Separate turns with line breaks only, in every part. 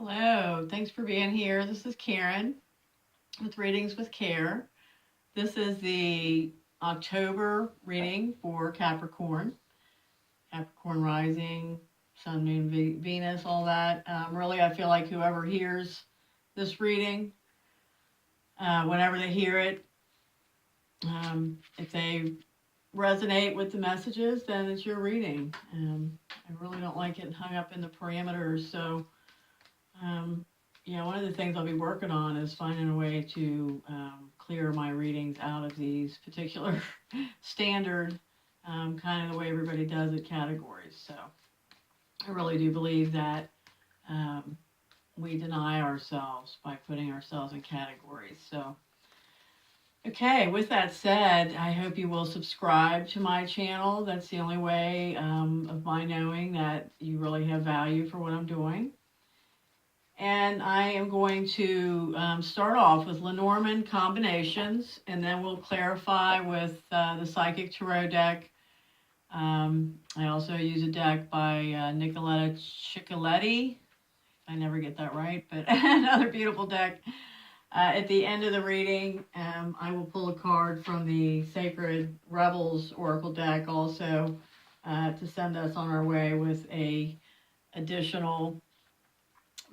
Hello, thanks for being here. This is Karen with Readings with Care. This is the October reading for Capricorn, Capricorn rising, Sun, Moon, Venus, all that. Really, I feel like whoever hears this reading, whenever they hear it, if they resonate with the messages, then it's your reading. I really don't like it hung up in the parameters, so one of the things I'll be working on is finding a way to clear my readings out of these particular standard, kind of the way everybody does it, categories. So I really do believe that we deny ourselves by putting ourselves in categories. So, okay, with that said, I hope you will subscribe to my channel. That's the only way of my knowing that you really have value for what I'm doing. And I am going to start off with Lenormand combinations, and then we'll clarify with the Psychic Tarot deck. I also use a deck by Nicoletta Ciccoletti. I never get that right, but another beautiful deck. At the end of the reading, I will pull a card from the Sacred Rebels Oracle deck also to send us on our way with a additional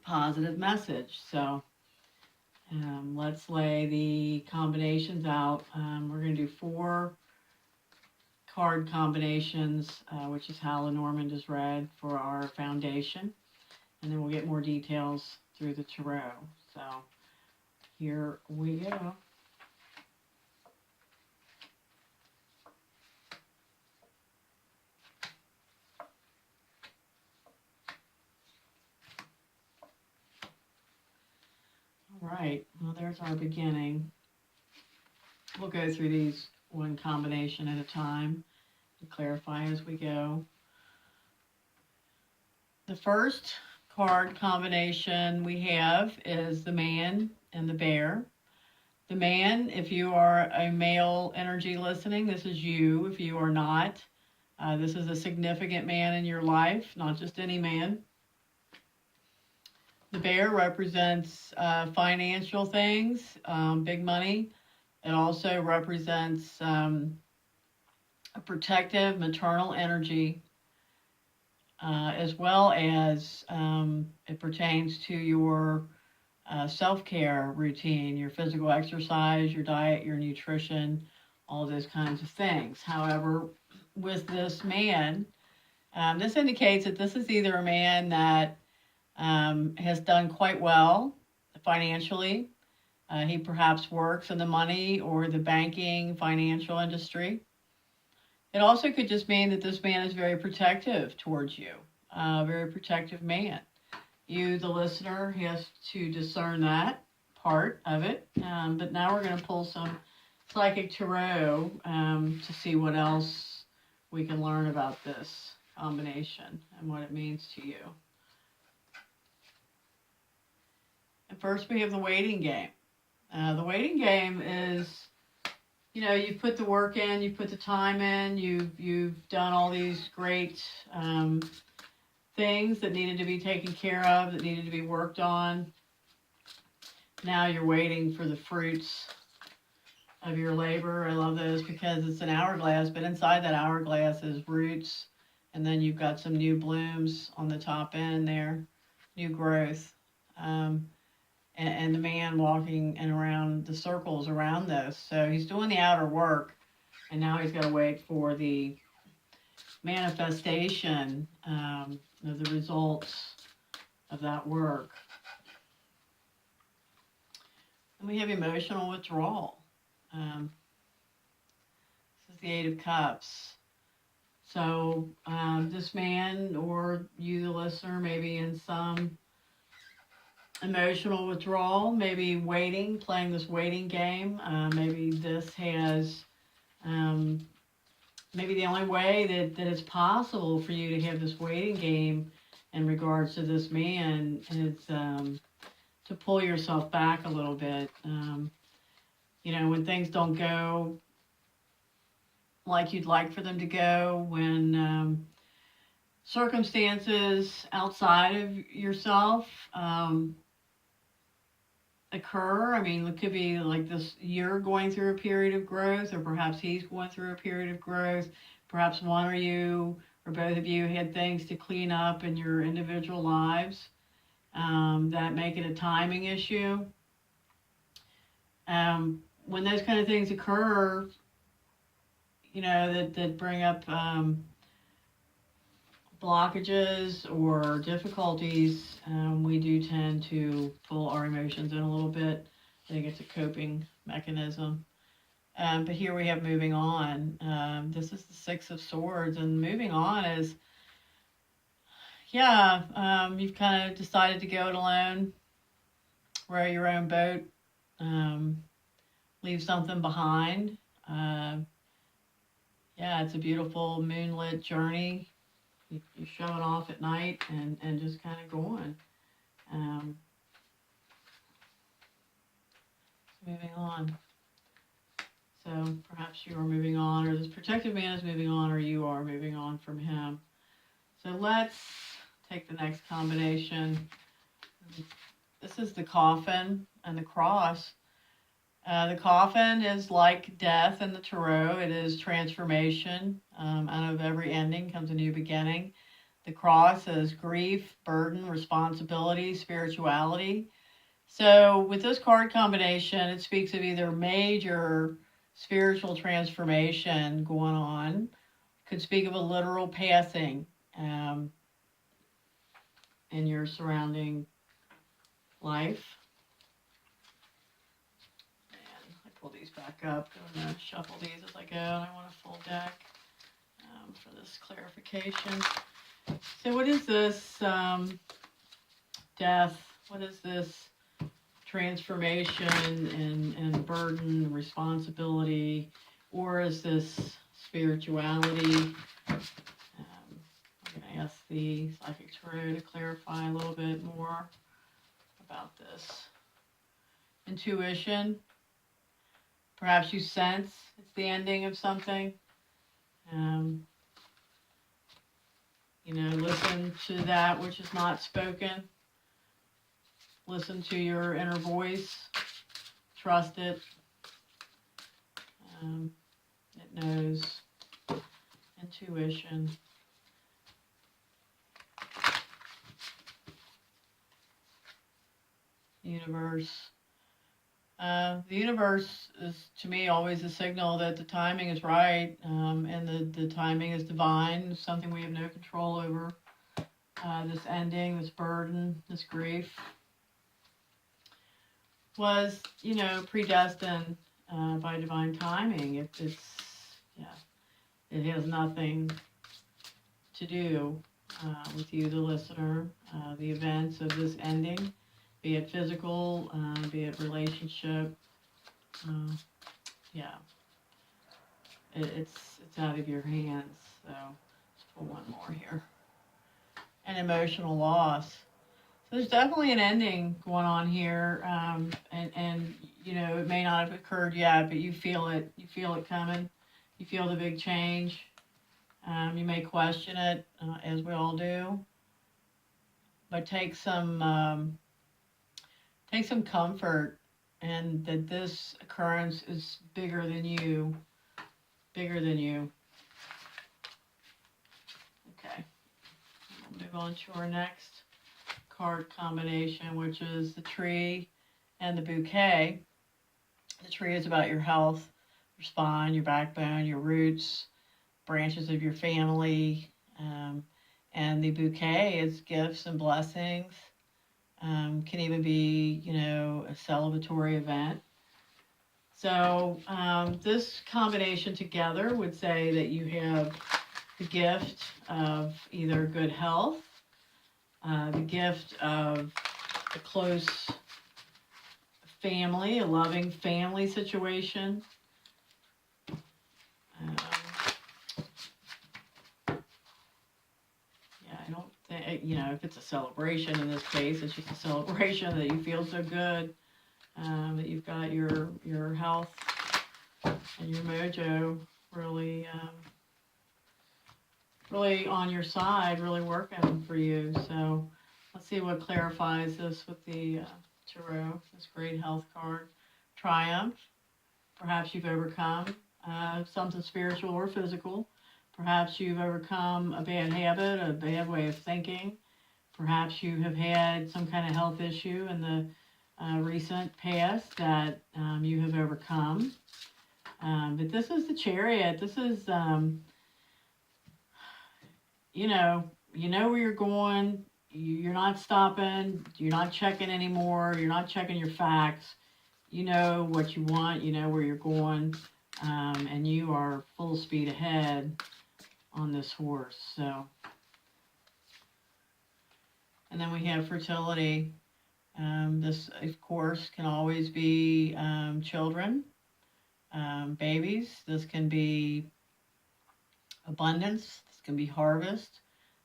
positive message. So let's lay the combinations out. We're going to do 4 card combinations, which is how Lenormand is read for our foundation. And then we'll get more details through the tarot. So here we go. All right, well, there's our beginning. We'll go through these one combination at a time to clarify as we go. The first card combination we have is the man and the bear. The man, if you are a male energy listening, this is you. If you are not, this is a significant man in your life, not just any man. The bear represents financial things, big money. It also represents a protective maternal energy, as well as it pertains to your self-care routine, your physical exercise, your diet, your nutrition, all those kinds of things. However, with this man, this indicates that this is either a man that has done quite well financially. He perhaps works in the money or the banking, financial industry. It also could just mean that this man is very protective towards you, a very protective man. You, the listener, has to discern that part of it. But now we're going to pull some Psychic Tarot to see what else we can learn about this combination and what it means to you. And first we have the waiting game. The waiting game is, you've put the work in, you've put the time in, you've done all these great things that needed to be taken care of, that needed to be worked on. Now you're waiting for the fruits of your labor. I love those because it's an hourglass, but inside that hourglass is roots, and then you've got some new blooms on the top end there, new growth. And the man walking and around the circles around those. So he's doing the outer work, and now he's got to wait for the manifestation of the results of that work. And we have emotional withdrawal. This is the 8 of Cups. So this man, or you, the listener, maybe in some emotional withdrawal, maybe waiting, playing this waiting game. Maybe this has, maybe the only way that it's possible for you to have this waiting game in regards to this man is to pull yourself back a little bit. When things don't go like you'd like for them to go, when circumstances outside of yourself occur. I mean, it could be like this, you're going through a period of growth, or perhaps he's going through a period of growth. Perhaps one or you or both of you had things to clean up in your individual lives that make it a timing issue. When those kind of things occur, that bring up blockages or difficulties, we do tend to pull our emotions in a little bit. I think it's a coping mechanism. But here we have moving on. This is the Six of Swords, and moving on is, you've kind of decided to go it alone, row your own boat, leave something behind. It's a beautiful moonlit journey. You're showing off at night and just kind of going. Moving on. So perhaps you are moving on, or this protective man is moving on, or you are moving on from him. So let's take the next combination. This is the coffin and the cross. The coffin is like death in the tarot. It is transformation. Out of every ending comes a new beginning. The cross is grief, burden, responsibility, spirituality. So with this card combination, it speaks of either major spiritual transformation going on. Could speak of a literal passing in your surrounding life. Pull these back up. I'm going to shuffle these as I go. I want a full deck for this clarification. So what is this death? What is this transformation and burden, responsibility? Or is this spirituality? I'm going to ask the Psychic Tarot to clarify a little bit more about this. Intuition. Perhaps you sense it's the ending of something. Listen to that which is not spoken. Listen to your inner voice. Trust it. It knows. Intuition. Universe. The universe is, to me, always a signal that the timing is right, and the timing is divine, something we have no control over. This ending, this burden, this grief was, predestined by divine timing. It has nothing to do with you, the listener. The events of this ending, be it physical, be it relationship, it's out of your hands. So let's pull one more here. And emotional loss. So there's definitely an ending going on here, and it may not have occurred yet, but you feel it. You feel it coming. You feel the big change. You may question it, as we all do, but take some comfort, and that this occurrence is bigger than you. Bigger than you. Okay. We'll move on to our next card combination, which is the tree and the bouquet. The tree is about your health, your spine, your backbone, your roots, branches of your family, and the bouquet is gifts and blessings. Can even be, a celebratory event. So this combination together would say that you have the gift of either good health, the gift of a close family, a loving family situation. I don't think, if it's a celebration in this case, it's just a celebration that you feel so good, that you've got your health and your mojo really really on your side, really working for you. So let's see what clarifies this with the tarot, this great health card. Triumph. Perhaps you've overcome something spiritual or physical. Perhaps you've overcome a bad habit, a bad way of thinking. Perhaps you have had some kind of health issue in the recent past that you have overcome. But this is the Chariot. This is, you know where you're going. You're not stopping. You're not checking anymore. You're not checking your facts. You know what you want. You know where you're going. And you are full speed ahead on this horse. So, and then we have fertility. This, of course, can always be children, babies. This can be abundance. This can be harvest.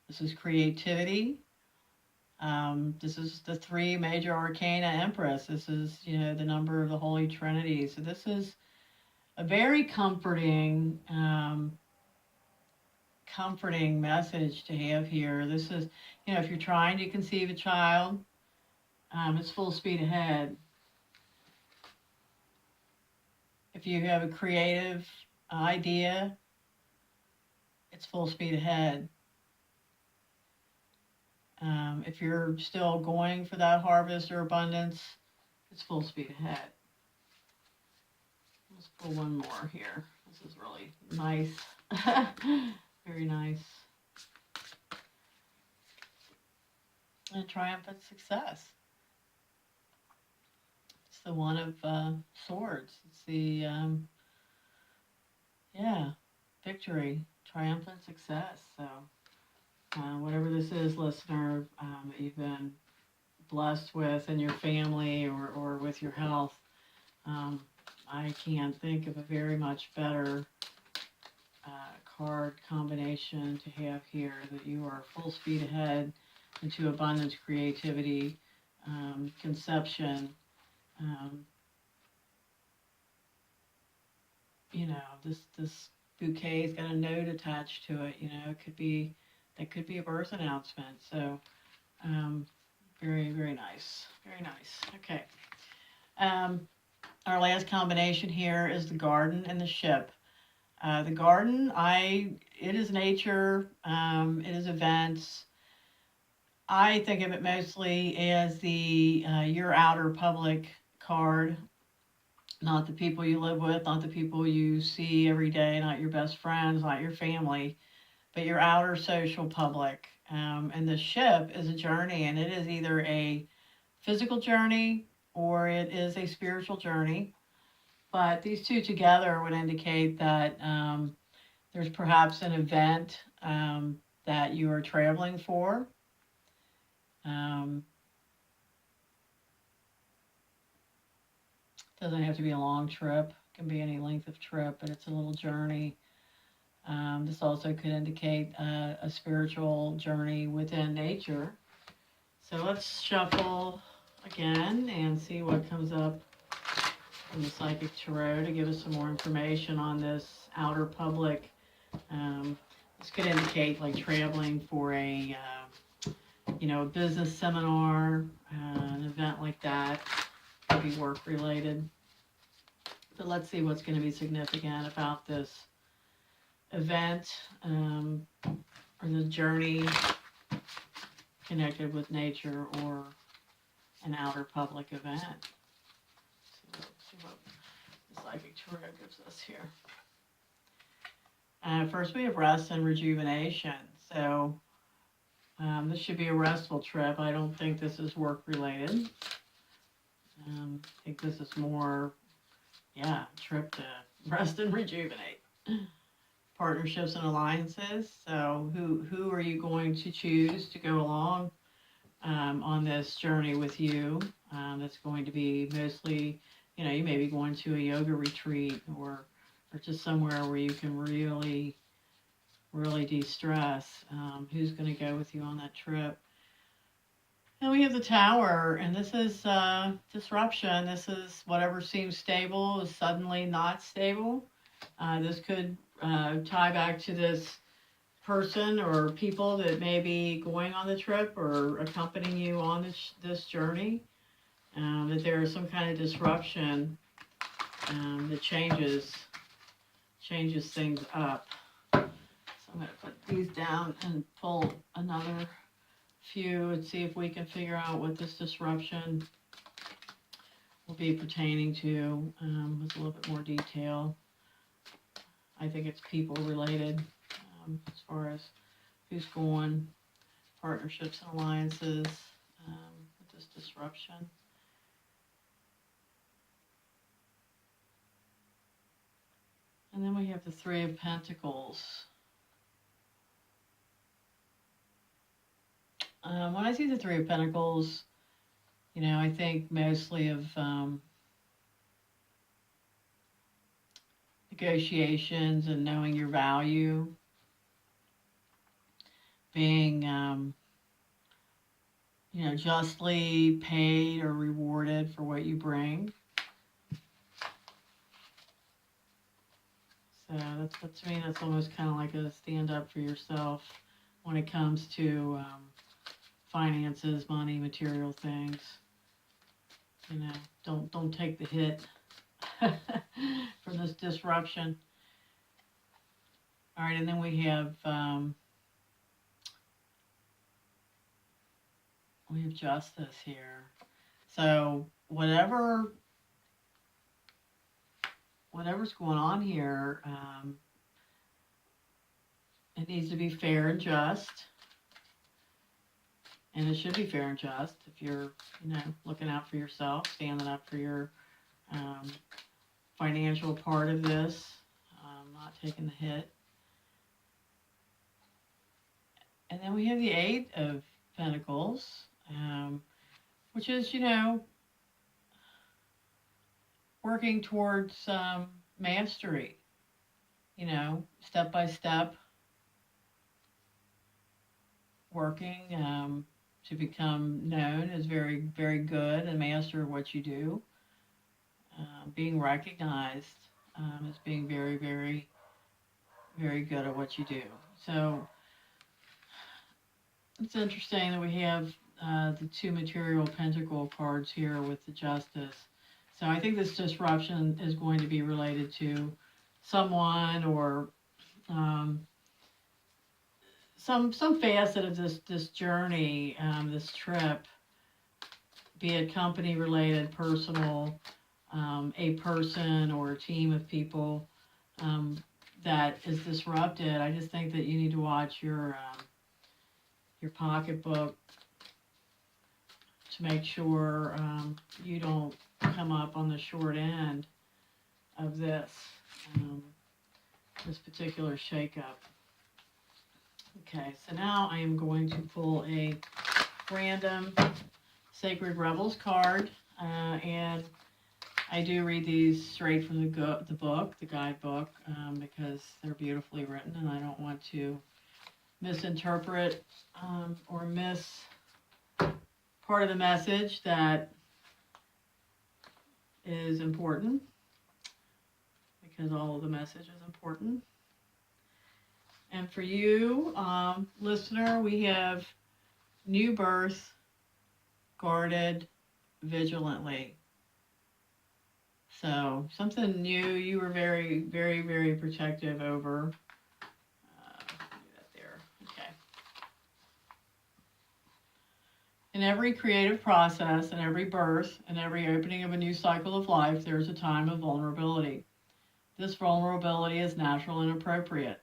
This is creativity. This is the three major arcana Empress. This is, the number of the Holy Trinity. So this is a very comforting message to have here. This is, if you're trying to conceive a child, it's full speed ahead. If you have a creative idea, it's full speed ahead. If you're still going for that harvest or abundance, it's full speed ahead. Let's pull one more here. This is really nice. Very nice. And triumphant success. It's the one of swords. It's the, victory, triumphant success. So whatever this is, listener, that you've been blessed with in your family or with your health, I can't think of a very much better card combination to have here, that you are full speed ahead into abundance, creativity, conception. This bouquet's got a note attached to it. That could be a birth announcement. So, very, very nice. Very nice. Okay. Our last combination here is the garden and the ship. The garden, it is nature. It is events. I think of it mostly as the your outer public card, not the people you live with, not the people you see every day, not your best friends, not your family, but your outer social public. And the ship is a journey, and it is either a physical journey or it is a spiritual journey. But these two together would indicate that there's perhaps an event that you are traveling for. Doesn't have to be a long trip. It can be any length of trip, but it's a little journey. This also could indicate a spiritual journey within nature. So let's shuffle again and see what comes up from the Psychic Tarot to give us some more information on this outer public. This could indicate like traveling for a business seminar, an event like that. Could be work related. But let's see what's going to be significant about this event or the journey connected with nature or an outer public event. So let's see what the Psychic Tarot gives us here. First, we have rest and rejuvenation. So this should be a restful trip. I don't think this is work related. I think this is more, a trip to rest and rejuvenate. Partnerships and alliances. So who are you going to choose to go along on this journey with you? That's going to be mostly, you may be going to a yoga retreat or just somewhere where you can really de-stress. Who's going to go with you on that trip? And we have the Tower, and this is disruption. This is whatever seems stable is suddenly not stable. This could tie back to this person or people that may be going on the trip or accompanying you on this journey, that there is some kind of disruption that changes things up. So I'm going to put these down and pull another few and see if we can figure out what this disruption will be pertaining to with a little bit more detail. I think it's people related as far as who's going, partnerships and alliances with this disruption. And then we have the Three of Pentacles. When I see the Three of Pentacles, you know, I think mostly of negotiations and knowing your value, being, you know, justly paid or rewarded for what you bring. So that's to me, that's almost kind of like a stand up for yourself when it comes to finances, money, material things. You know, don't take the hit from this disruption. All right, and then we have justice here. So whatever's going on here, it needs to be fair and just. And it should be fair and just if you're, you know, looking out for yourself, standing up for your financial part of this, not taking the hit. And then we have the Eight of Pentacles, which is, you know, working towards mastery, you know, step by step, working to become known as very, very good and master of what you do, being recognized as being very, very, very good at what you do. So it's interesting that we have the two material pentacle cards here with the Justice. So I think this disruption is going to be related to someone or some facet of this journey, this trip, be it company related, personal, a person or a team of people that is disrupted. I just think that you need to watch your pocketbook to make sure you don't come up on the short end of this particular shakeup. Okay, so now I am going to pull a random Sacred Rebels card, and I do read these straight from the book, the guidebook, because they're beautifully written, and I don't want to misinterpret or miss part of the message that is important, because all of the message is important. And for you, listener, we have new birth, guarded vigilantly. So something new you were very, very, very protective over. Do that there. Okay. In every creative process, in every birth, in every opening of a new cycle of life, there's a time of vulnerability. This vulnerability is natural and appropriate.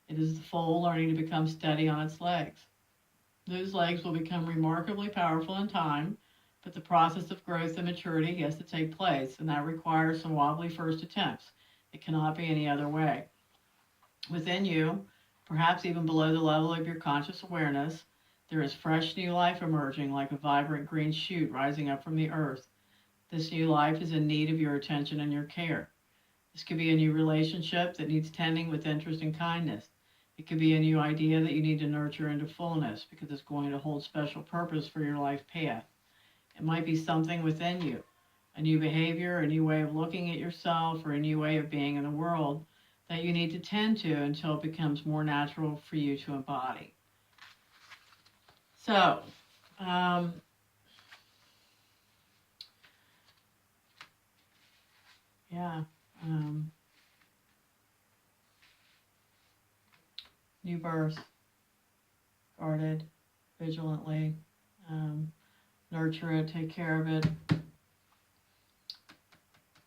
It is the foal learning to become steady on its legs. Those legs will become remarkably powerful in time, but the process of growth and maturity has to take place, and that requires some wobbly first attempts. It cannot be any other way. Within you, perhaps even below the level of your conscious awareness, there is fresh new life emerging like a vibrant green shoot rising up from the earth. This new life is in need of your attention and your care. This could be a new relationship that needs tending with interest and kindness. It could be a new idea that you need to nurture into fullness because it's going to hold special purpose for your life path. It might be something within you, a new behavior, a new way of looking at yourself, or a new way of being in the world that you need to tend to until it becomes more natural for you to embody. So, yeah, new birth, guarded, vigilantly, nurture it, take care of it,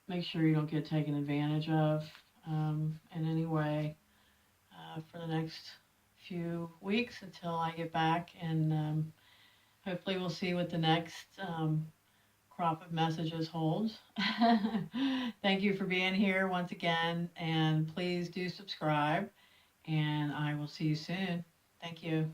make sure you don't get taken advantage of in any way for the next few weeks until I get back, and hopefully we'll see what the next crop of messages holds. Thank you for being here once again, and please do subscribe, and I will see you soon. Thank you.